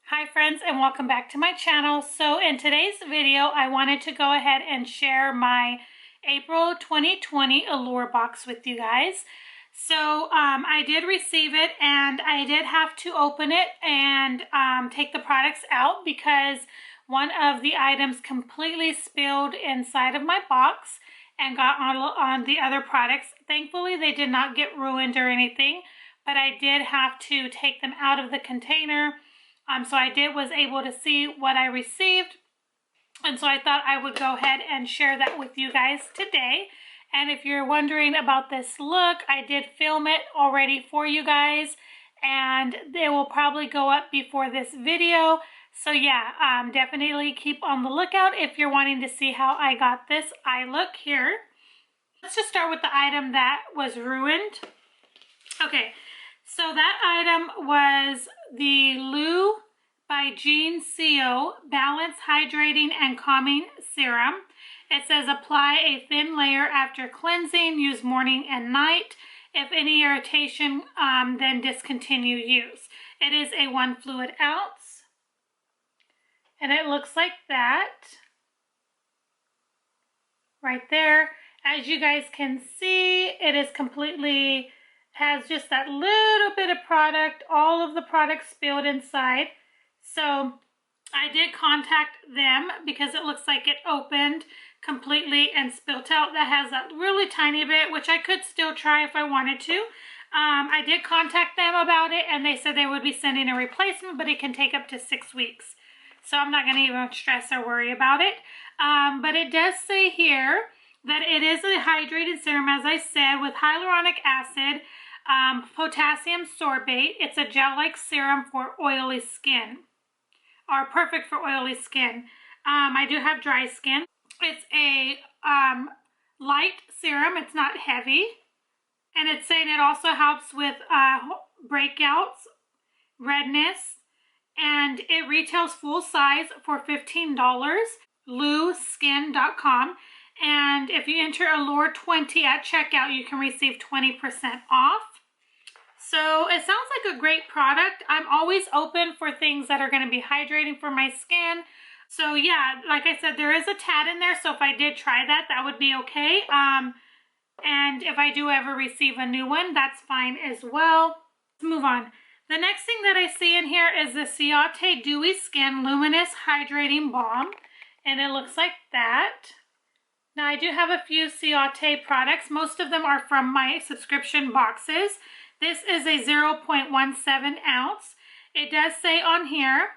Hi friends, and welcome back to my channel. So in today's video I wanted to go ahead and share my April 2020 Allure box with you guys. So I did receive it and I did have to open it and take the products out because one of the items completely spilled inside of my box and got on the other products. Thankfully they did not get ruined or anything, but I did have to take them out of the container. So I was able to see what I received, and so I thought I would go ahead and share that with you guys today. And if you're wondering about this look, I did film it already for you guys, and it will probably go up before this video. So yeah, definitely keep on the lookout if you're wanting to see how I got this eye look here. Let's just start with the item that was ruined. Okay, so that item was the Lou by Jean Co. Balance Hydrating and Calming Serum. It says apply a thin layer after cleansing, use morning and night. If any irritation, then discontinue use. It is a 1 fluid ounce. And it looks like that. Right there. As you guys can see, it is completely, has just that little bit of product, all of the product spilled inside. So I did contact them because it looks like it opened completely and spilt out. That has that really tiny bit, which I could still try if I wanted to. I did contact them about it and they said they would be sending a replacement, but it can take up to 6 weeks. So I'm not going to even stress or worry about it. But it does say here that it is a hydrated serum, as I said, with hyaluronic acid, potassium sorbate. It's a gel-like serum for oily skin, or perfect for oily skin. I do have dry skin. It's a light serum. It's not heavy. And it's saying it also helps with breakouts, redness, and it retails full size for $15, louskin.com. And if you enter Allure 20 at checkout, you can receive 20% off. So it sounds like a great product. I'm always open for things that are going to be hydrating for my skin. So yeah, like I said, there is a tad in there. So if I did try that, that would be okay. And if I do ever receive a new one, that's fine as well. Let's move on. The next thing that I see in here is the Ciate Dewy Skin Luminous Hydrating Balm. And it looks like that. Now I do have a few Ciate products. Most of them are from my subscription boxes. This is a 0.17 ounce. It does say on here,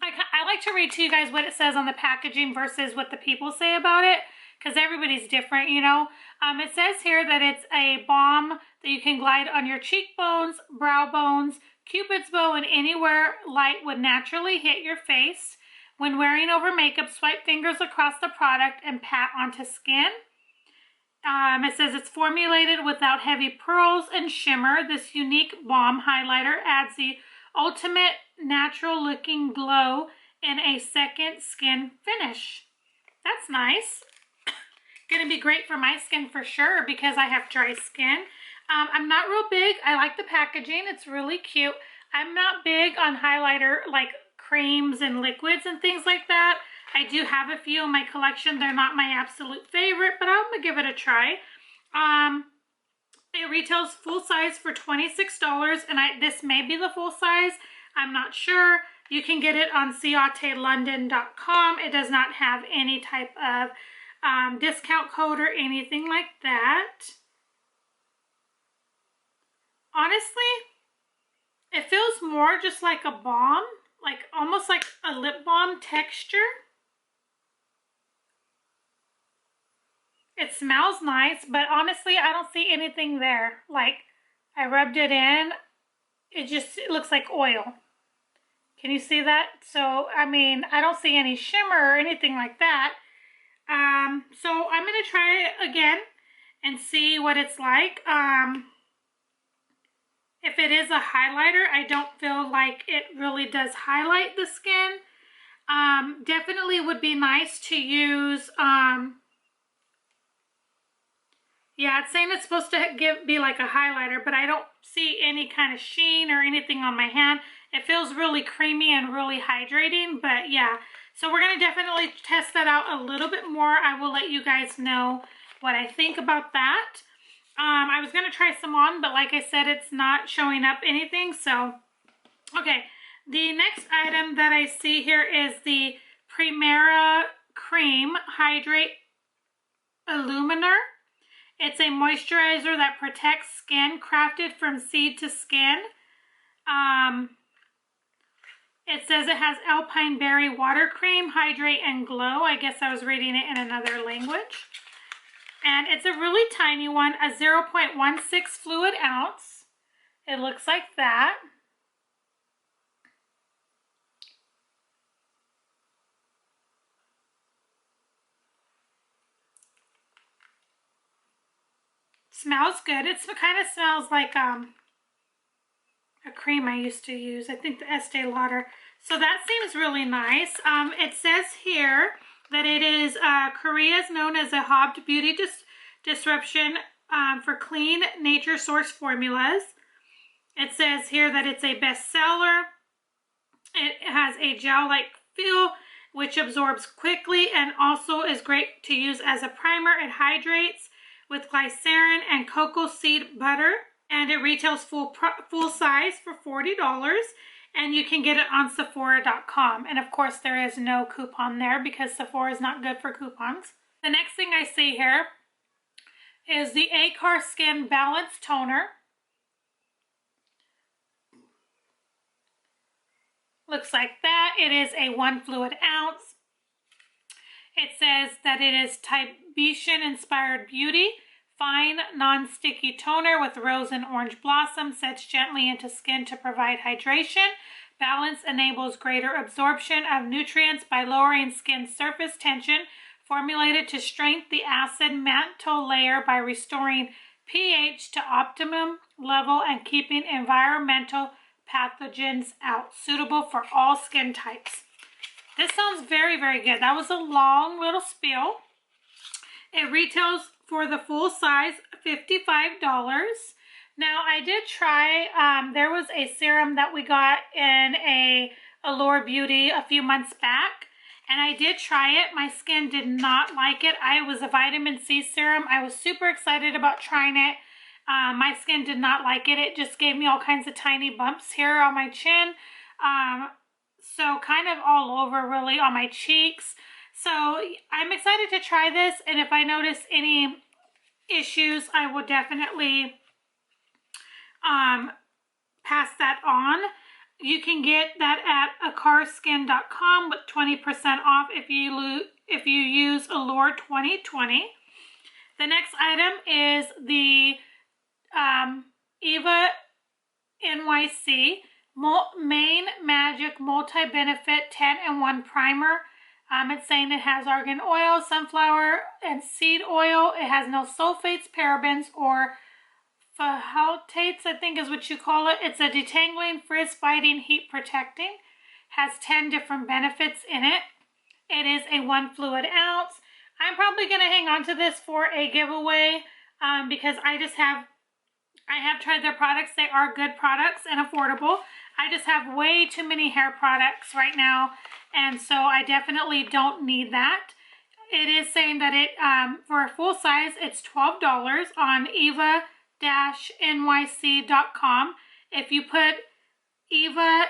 I like to read to you guys what it says on the packaging versus what the people say about it, because everybody's different, you know. It says here that it's a balm that you can glide on your cheekbones, brow bones, Cupid's bow, and anywhere light would naturally hit your face. When wearing over makeup, swipe fingers across the product and pat onto skin. It says it's formulated without heavy pearls and shimmer. This unique balm highlighter adds the ultimate natural looking glow in a second skin finish. That's nice. Gonna be great for my skin for sure because I have dry skin. I'm not real big. I like the packaging. It's really cute. I'm not big on highlighter like creams and liquids and things like that. I do have a few in my collection. They're not my absolute favorite, but I'm gonna give it a try. It retails full size for $26, and this may be the full size. I'm not sure. You can get it on ciatelondon.com. It does not have any type of discount code or anything like that. Honestly, it feels more just like a balm, like almost like a lip balm texture. It smells nice, but honestly, I don't see anything there. Like, I rubbed it in, it looks like oil. Can you see that? So, I mean, I don't see any shimmer or anything like that. So I'm going to try it again and see what it's like. If it is a highlighter, I don't feel like it really does highlight the skin. Definitely would be nice to use, yeah, it's saying it's supposed to be like a highlighter, but I don't see any kind of sheen or anything on my hand. It feels really creamy and really hydrating, but yeah. So we're going to definitely test that out a little bit more. I will let you guys know what I think about that. I was going to try some on, but like I said, it's not showing up anything. So, okay. The next item that I see here is the Primera Cream Hydrate Illuminer. It's a moisturizer that protects skin, crafted from seed to skin. It says it has alpine berry water cream, hydrate and glow. I guess I was reading it in another language. And it's a really tiny one, a 0.16 fluid ounce. It looks like that. Smells good. It kind of smells like a cream I used to use. I think the Estee Lauder. So that seems really nice. It says here that it is Korea is known as a hobbed beauty disruption for clean nature source formulas. It says here that it's a bestseller. It has a gel-like feel which absorbs quickly and also is great to use as a primer. It hydrates with glycerin and cocoa seed butter, and it retails full size for $40, and you can get it on Sephora.com. And of course there is no coupon there because Sephora is not good for coupons. The next thing I see here is the Acar Skin Balance Toner. Looks like that. It is a 1 fluid ounce. It says that it is Tibetan inspired beauty. Fine, non-sticky toner with rose and orange blossom. Sets gently into skin to provide hydration. Balance enables greater absorption of nutrients by lowering skin surface tension. Formulated to strengthen the acid mantle layer by restoring pH to optimum level and keeping environmental pathogens out. Suitable for all skin types. This sounds very, very good. That was a long little spiel. It retails for the full size $55. Now I did try, there was a serum that we got in a Allure Beauty a few months back, and I did try it. My skin did not like it. It was a vitamin C serum. I was super excited about trying it. My skin did not like it. It just gave me all kinds of tiny bumps here on my chin. So kind of all over really on my cheeks. So I'm excited to try this, and if I notice any issues, I will definitely pass that on. You can get that at acarskin.com with 20% off if you use Allure 2020. The next item is the Eva NYC Main Magic Multi-Benefit 10-in-1 Primer. It's saying it has argan oil, sunflower, and seed oil. It has no sulfates, parabens, or phthalates, I think is what you call it. It's a detangling, frizz-fighting, heat-protecting. Has 10 different benefits in it. It is a 1 fluid ounce. I'm probably going to hang on to this for a giveaway because I have tried their products. They are good products and affordable. I just have way too many hair products right now, and so I definitely don't need that. It is saying that it for a full size, it's $12 on eva-nyc.com. If you put Eva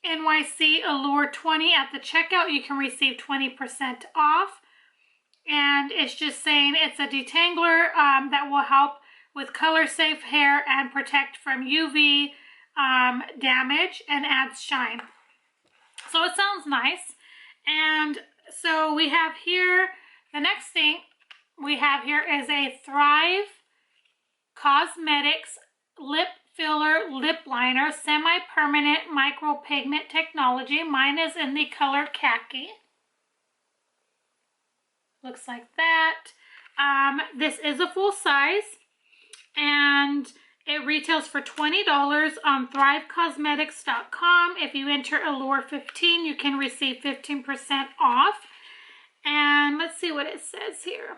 NYC Allure 20 at the checkout, you can receive 20% off. And it's just saying it's a detangler that will help with color safe hair and protect from UV damage and adds shine. So it sounds nice. And so we have here, the next thing we have here is a Thrive Cosmetics Lip Filler Lip Liner, Semi-Permanent Micro Pigment Technology. Mine is in the color khaki. Looks like that. This is a full size, and it retails for $20 on thrivecosmetics.com. If you enter Allure 15, you can receive 15% off. And let's see what it says here.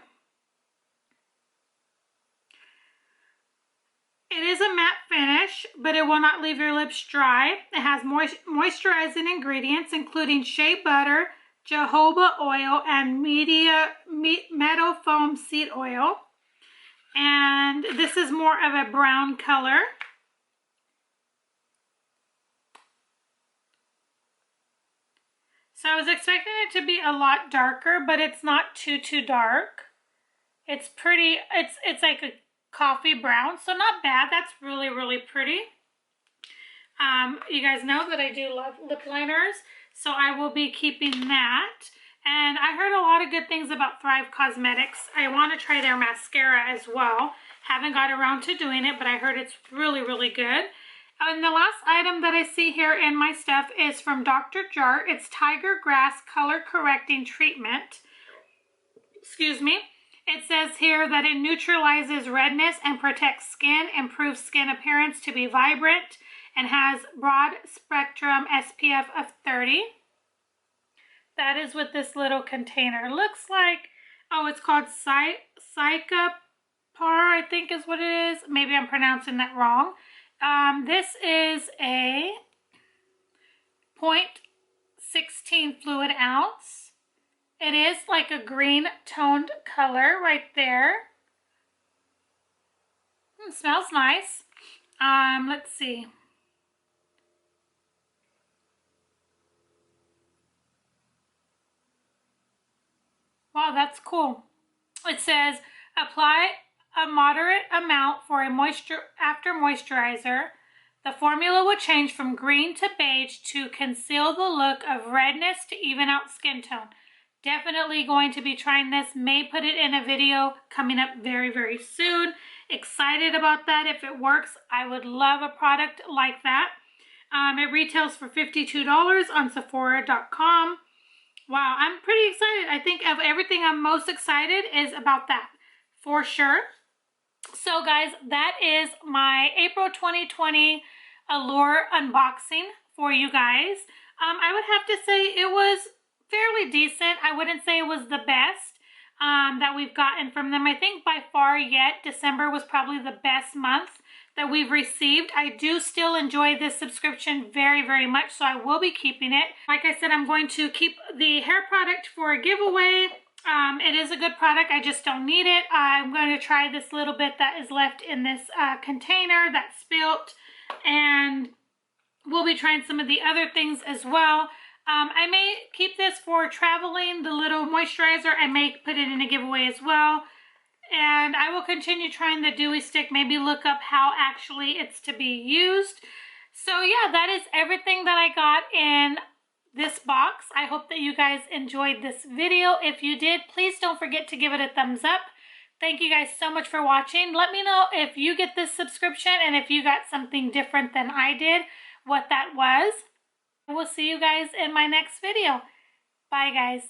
It is a matte finish but it will not leave your lips dry. It has moisturizing ingredients, including shea butter, jojoba oil, and meadow foam seed oil. And this is more of a brown color. So I was expecting it to be a lot darker, but it's not too dark. It's pretty, it's like a coffee brown, so not bad. That's really, really pretty. You guys know that I do love lip liners, so I will be keeping that. And I heard a lot of good things about Thrive Cosmetics. I want to try their mascara as well. Haven't got around to doing it, but I heard it's really, really good. And the last item that I see here in my stuff is from Dr. Jart. It's Tiger Grass Color Correcting Treatment. Excuse me. It says here that it neutralizes redness and protects skin, improves skin appearance to be vibrant, and has broad spectrum SPF of 30. That is what this little container looks like. Oh, it's called Psychapar, I think is what it is. Maybe I'm pronouncing that wrong. This is a 0.16 fluid ounce. It is like a green toned color right there. It smells nice. Let's see. Wow, that's cool. It says apply a moderate amount for a after moisturizer. The formula will change from green to beige to conceal the look of redness to even out skin tone. Definitely going to be trying this. May put it in a video coming up very, very soon. Excited about that. If it works, I would love a product like that. It retails for $52 on Sephora.com. Wow, I'm pretty excited. I think of everything I'm most excited is about that, for sure. So guys, that is my April 2020 Allure unboxing for you guys. I would have to say it was fairly decent. I wouldn't say it was the best that we've gotten from them. I think by far yet, December was probably the best month that we've received. I do still enjoy this subscription very, very much, so I will be keeping it. Like I said, I'm going to keep the hair product for a giveaway. It is a good product, I just don't need it. I'm going to try this little bit that is left in this container that's spilt, and we'll be trying some of the other things as well. I may keep this for traveling, the little moisturizer. I may put it in a giveaway as well. And I will continue trying the dewy stick, maybe look up how actually it's to be used. So yeah, that is everything that I got in this box. I hope that you guys enjoyed this video. If you did, please don't forget to give it a thumbs up. Thank you guys so much for watching. Let me know if you get this subscription and if you got something different than I did, what that was. I will see you guys in my next video. Bye guys.